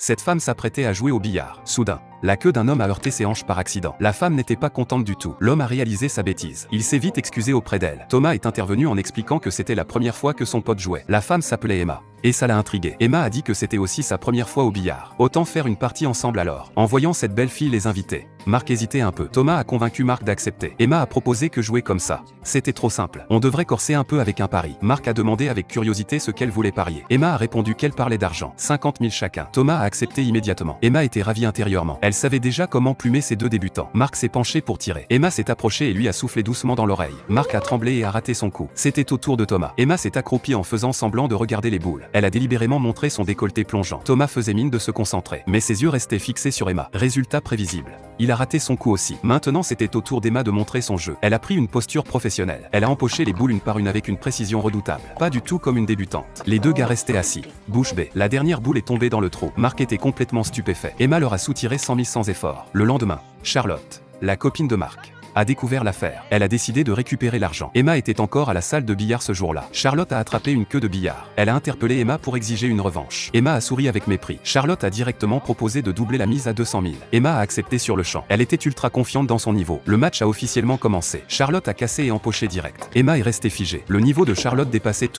Cette femme s'apprêtait à jouer au billard. Soudain, la queue d'un homme a heurté ses hanches par accident. La femme n'était pas contente du tout. L'homme a réalisé sa bêtise. Il s'est vite excusé auprès d'elle. Thomas est intervenu en expliquant que c'était la première fois que son pote jouait. La femme s'appelait Emma. Et ça l'a intrigué. Emma a dit que c'était aussi sa première fois au billard. Autant faire une partie ensemble alors. En voyant cette belle fille les inviter, Marc hésitait un peu. Thomas a convaincu Marc d'accepter. Emma a proposé que jouer comme ça, c'était trop simple. On devrait corser un peu avec un pari. Marc a demandé avec curiosité ce qu'elle voulait parier. Emma a répondu qu'elle parlait d'argent. 50 000 chacun. Thomas a accepté immédiatement. Emma était ravie intérieurement. Elle savait déjà comment plumer ses deux débutants. Marc s'est penché pour tirer. Emma s'est approchée et lui a soufflé doucement dans l'oreille. Marc a tremblé et a raté son coup. C'était au tour de Thomas. Emma s'est accroupie en faisant semblant de regarder les boules. Elle a délibérément montré son décolleté plongeant. Thomas faisait mine de se concentrer, mais ses yeux restaient fixés sur Emma. Résultat prévisible. Il a raté son coup aussi. Maintenant c'était au tour d'Emma de montrer son jeu. Elle a pris une posture professionnelle. Elle a empoché les boules une par une avec une précision redoutable. Pas du tout comme une débutante. Les deux gars restaient assis, bouche bée. La dernière boule est tombée dans le trou. Marc était complètement stupéfait. Emma leur a soutiré 100 000 sans effort. Le lendemain, Charlotte, la copine de Marc, a découvert l'affaire. Elle a décidé de récupérer l'argent. Emma était encore à la salle de billard ce jour-là. Charlotte a attrapé une queue de billard. Elle a interpellé Emma pour exiger une revanche. Emma a souri avec mépris. Charlotte a directement proposé de doubler la mise à 200 000. Emma a accepté sur le champ. Elle était ultra confiante dans son niveau. Le match a officiellement commencé. Charlotte a cassé et empoché direct. Emma est restée figée. Le niveau de Charlotte dépassait